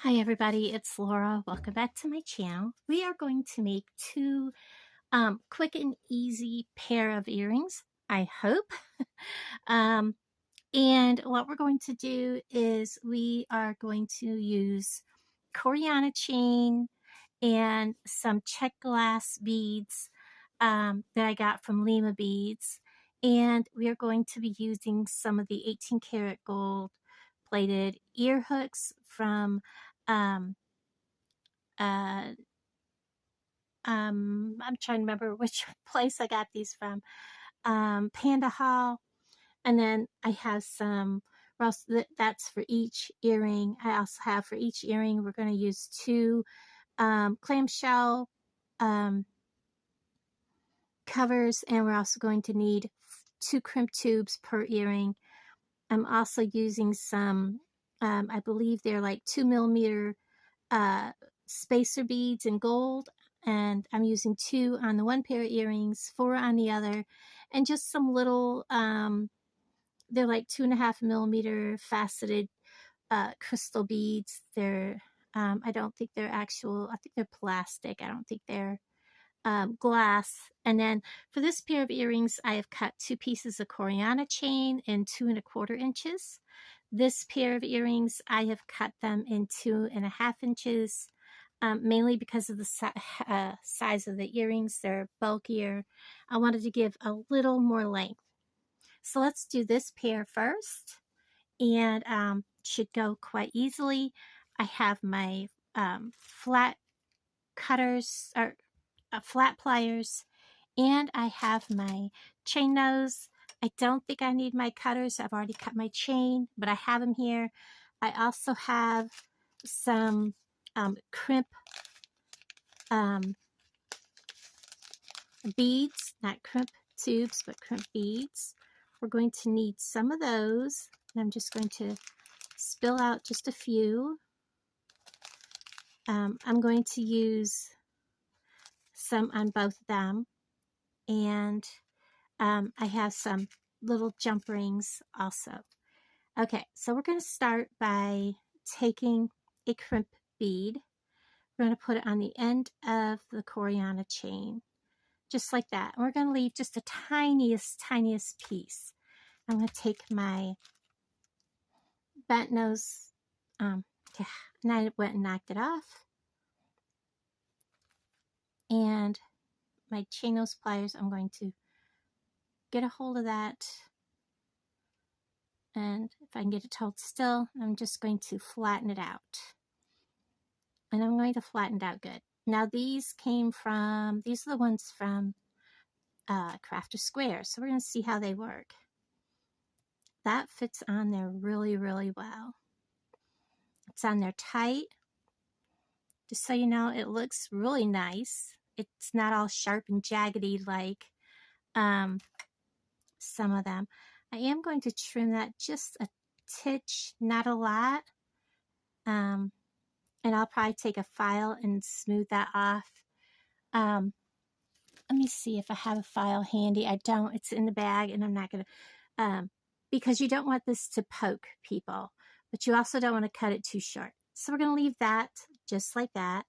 Hi everybody, it's Laura. Welcome back to my channel. We are going to make two quick and easy pair of earrings, I hope. um, and what we're going to do is we are going to use Coriana chain and some Czech glass beads that I got from Lima Beads. And we are going to be using some of the 18 karat gold plated ear hooks from um, uh, I'm trying to remember which place I got these from. Panda Hall. And then I have some, that's for each earring. I also have for each earring, we're going to use two clamshell covers, and we're also going to need two crimp tubes per earring. I'm also using some, I believe they're like 2mm spacer beads in gold, and I'm using 2 on the one pair of earrings, 4 on the other, and just some little they're like 2.5mm faceted crystal beads. They're I don't think they're actual, I think they're plastic. I don't think they're glass. And then for this pair of earrings, I have cut 2 pieces of Coriana chain in 2¼ inches. This pair of earrings, I have cut them in 2½ inches, mainly because of the size of the earrings. They're bulkier. I wanted to give a little more length. So let's do this pair first, and should go quite easily. I have my flat cutters, or flat pliers, and I have my chain nose. I don't think I need my cutters. I've already cut my chain, but I have them here. I also have some crimp beads, not crimp tubes, but crimp beads. We're going to need some of those, and I'm just going to spill out just a few. I'm going to use some on both of them, and I have some little jump rings also. Okay, so we're going to start by taking a crimp bead. We're going to put it on the end of the Coriana chain, just like that. And we're going to leave just the tiniest piece. I'm going to take my bent nose, and I went and knocked it off. And my chain nose pliers, I'm going to get a hold of that. And if I can get it to hold still, I'm just going to flatten it out. And I'm going to flatten it out good. Now these came from, these are the ones from Crafter Square. So we're going to see how they work. That fits on there really, really well. It's on there tight. Just so you know, it looks really nice. It's not all sharp and jaggedy like some of them. I am going to trim that just a titch, not a lot. And I'll probably take a file and smooth that off. Let me see if I have a file handy. I don't. It's in the bag, and I'm not going to, because you don't want this to poke people, but you also don't want to cut it too short. So we're going to leave that just like that.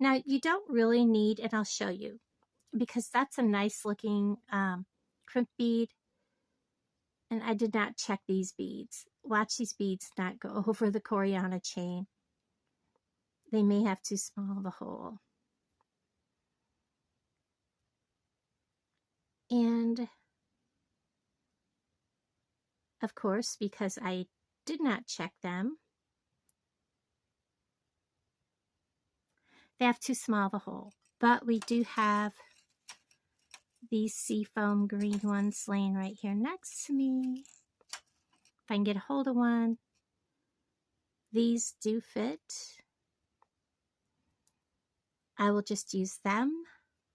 Now, you don't really need, and I'll show you, because that's a nice looking crimp bead. And I did not check these beads. Watch these beads not go over the Coriana chain. They may have too small of a hole. And of course, because I did not check them, they have too small of a hole. But we do have these seafoam green ones laying right here next to me. If I can get a hold of one, these do fit. I will just use them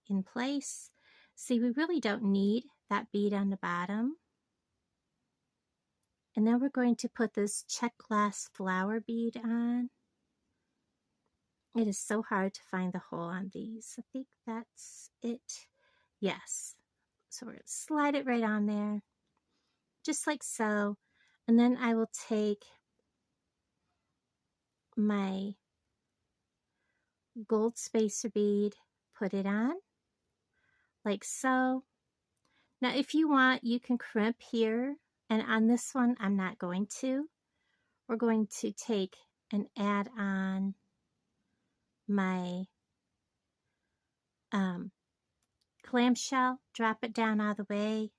in place. See, we really don't need that bead on the bottom. And then we're going to put this Czech glass flower bead on. It is so hard to find the hole on these. I think that's it. Yes. So we're going to slide it right on there, just like so. And then I will take my gold spacer bead, put it on like so. Now if you want, you can crimp here, and on this one I'm not going to. We're going to take and add on my clamshell, drop it down out of the way,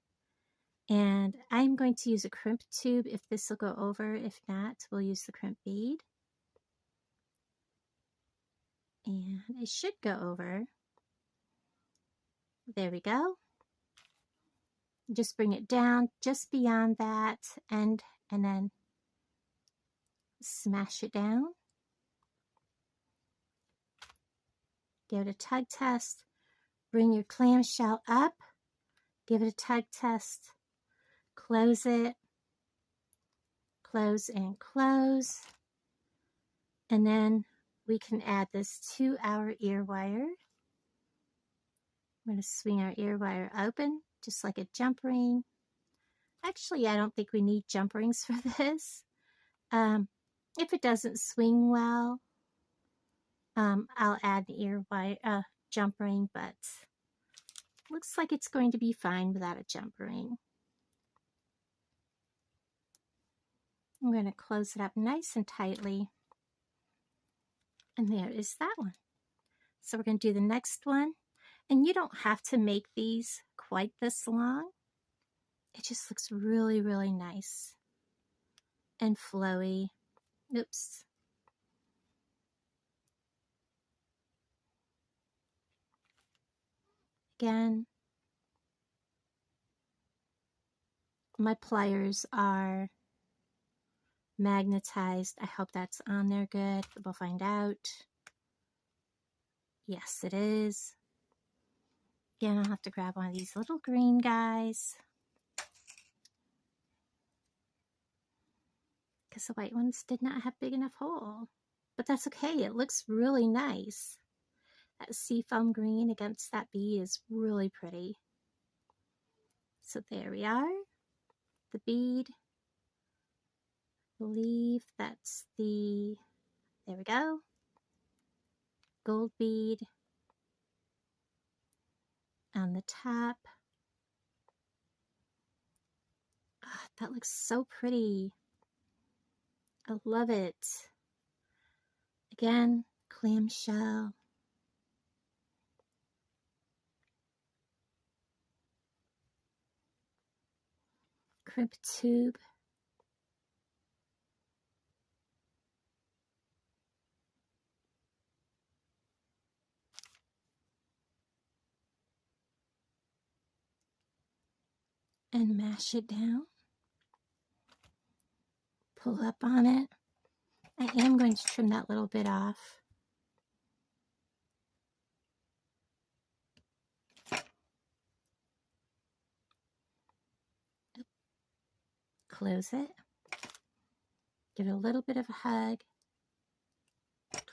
and I'm going to use a crimp tube if this will go over. If not, we'll use the crimp bead. And it should go over. There we go. Just bring it down just beyond that end and then smash it down. Give it a tug test. Bring your clamshell up. Give it a tug test. Close it. Close and close. And then we can add this to our ear wire. I'm going to swing our ear wire open just like a jump ring. Actually, I don't think we need jump rings for this. If it doesn't swing well, I'll add the ear wire jump ring, but looks like it's going to be fine without a jump ring. I'm going to close it up nice and tightly. And there is that one. So we're going to do the next one. And you don't have to make these quite this long. It just looks really, really nice and flowy. Oops. Again, my pliers are magnetized. I hope that's on there good. We'll find out. Yes, it is. Again, I'll have to grab one of these little green guys, because the white ones did not have big enough hole. But that's okay. It looks really nice. That seafoam green against that bead is really pretty. So there we are. The bead. I believe that's the, there we go. Gold bead on the top. Oh, that looks so pretty. I love it. Again, clamshell. Crimp tube. And mash it down. Pull up on it. I am going to trim that little bit off. Close it. Give it a little bit of a hug.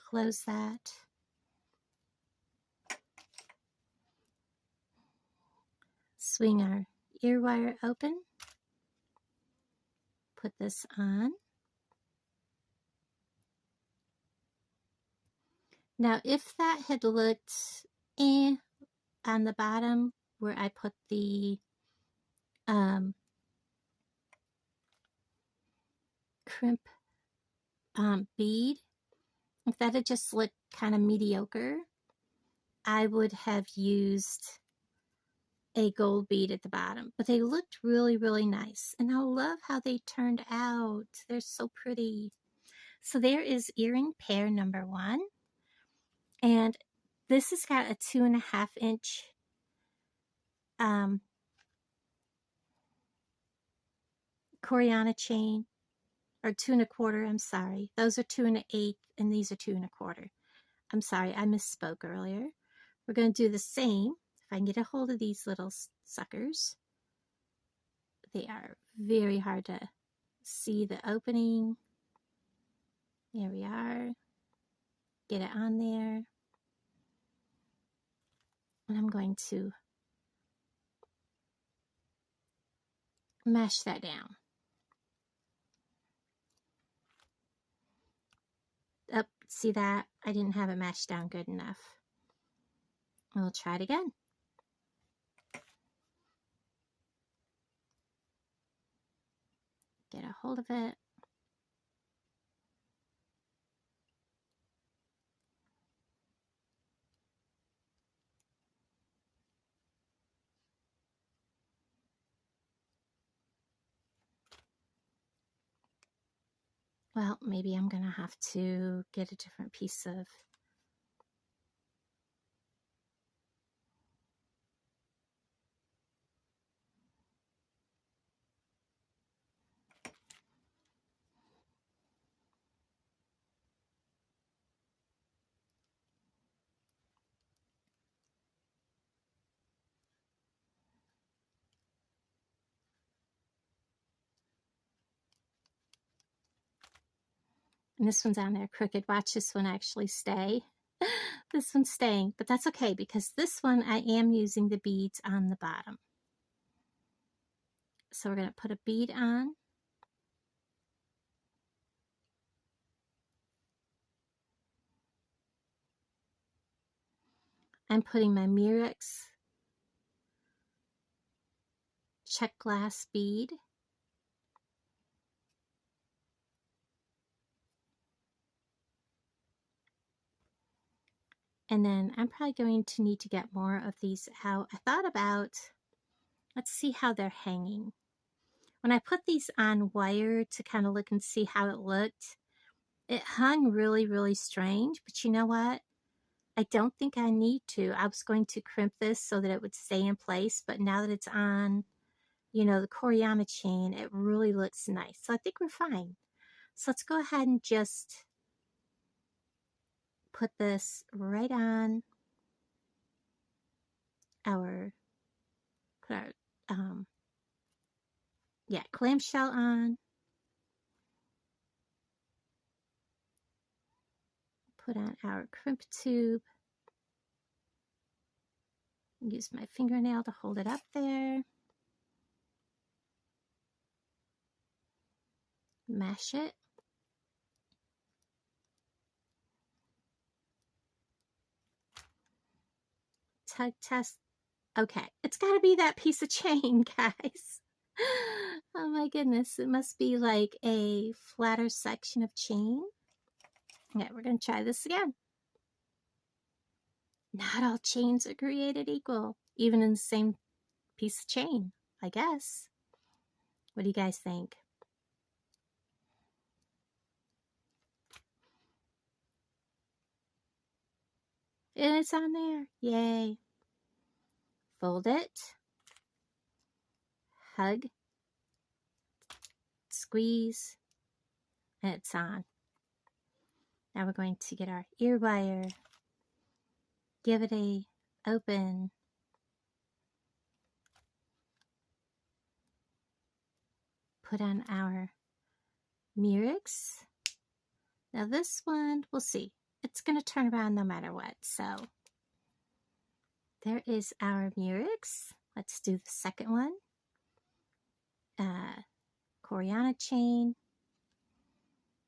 Close that. Swing our ear wire open. Put this on. Now, if that had looked on the bottom where I put the crimp bead, if that had just looked kind of mediocre, I would have used a gold bead at the bottom. But they looked really, really nice. And I love how they turned out. They're so pretty. So there is earring pair number 1. And this has got a 2.5 inch Coriana chain, or 2 1/4, I'm sorry. Those are 2 1/8 and these are 2 1/4. I'm sorry, I misspoke earlier. We're going to do the same. If I can get a hold of these little suckers. They are very hard to see the opening. There we are. Get it on there. And I'm going to mash that down. Up, see that? I didn't have it mashed down good enough. We'll try it again. Get a hold of it. Well, maybe I'm going to have to get a different piece of... And this one's on there crooked. Watch this one actually stay. This one's staying, but that's okay because this one I am using the beads on the bottom. So we're going to put a bead on. I'm putting my Murex Czech glass bead. And then I'm probably going to need to get more of these out. I thought about, let's see how they're hanging. When I put these on wire to kind of look and see how it looked, it hung really, really strange. But you know what? I don't think I need to. I was going to crimp this so that it would stay in place. But now that it's on, you know, the Coriana chain, it really looks nice. So I think we're fine. So let's go ahead and just put this right on our, clamshell on. Put on our crimp tube. Use my fingernail to hold it up there. Mash it. Tug test. Okay, it's got to be that piece of chain, guys. Oh my goodness, it must be like a flatter section of chain. Okay, we're going to try this again. Not all chains are created equal, even in the same piece of chain, I guess. What do you guys think? And it's on there. Yay. Fold it. Hug. Squeeze. And it's on. Now we're going to get our ear wire. Give it a open. Put on our Murex. Now this one, we'll see. It's going to turn around no matter what. So there is our Murex. Let's do the second one. Coriana chain.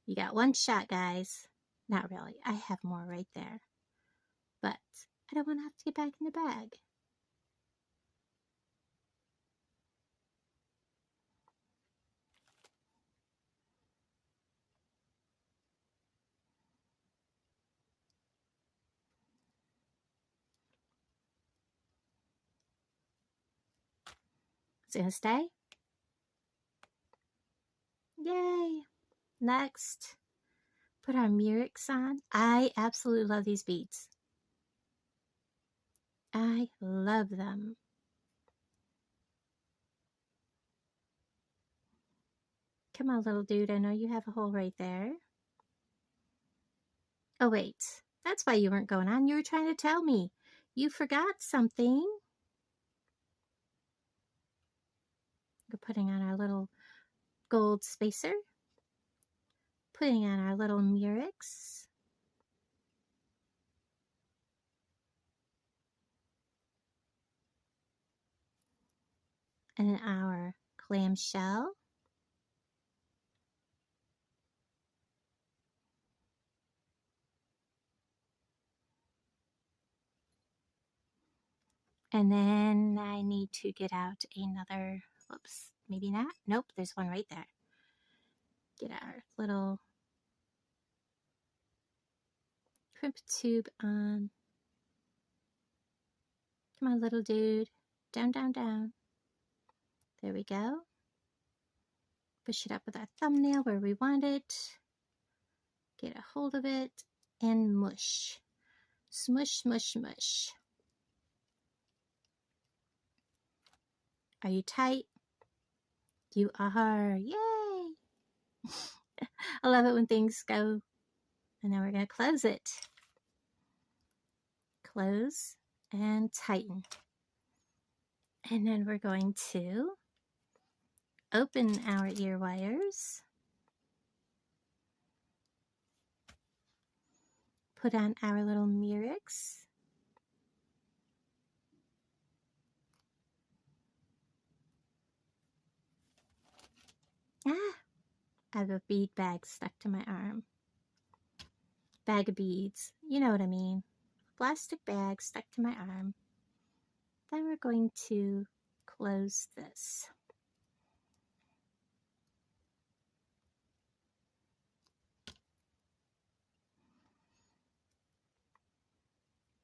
You got one shot, guys. Not really. I have more right there. But I don't want to have to get back in the bag. Is it going to stay? Yay! Next, put our Murex on. I absolutely love these beads. I love them. Come on, little dude. I know you have a hole right there. Oh, wait. That's why you weren't going on. You were trying to tell me. You forgot something. We're putting on our little gold spacer. Putting on our little Murex. And our clamshell. And then I need to get out another, whoops, maybe not. Nope, there's one right there. Get our little crimp tube on. Come on, little dude. Down, down, down. There we go. Push it up with our thumbnail where we want it. Get a hold of it and mush. Smush, smush, smush. Are you tight? You are. Yay! I love it when things go. And now we're going to close it. Close and tighten. And then we're going to open our ear wires. Put on our little Murex. I have a bead bag stuck to my arm. Bag of beads. You know what I mean. Plastic bag stuck to my arm. Then we're going to close this.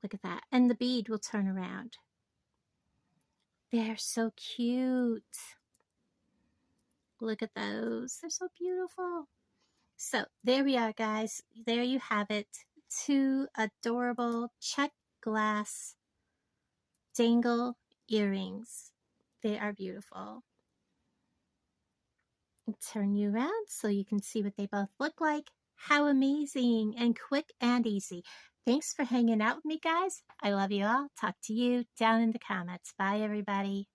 Look at that. And the bead will turn around. They're so cute. Look at those. They're so beautiful. So there we are, guys. There you have it. 2 adorable Czech glass dangle earrings. They are beautiful. I'll turn you around so you can see what they both look like. How amazing and quick and easy. Thanks for hanging out with me, guys. I love you all. Talk to you down in the comments. Bye, everybody.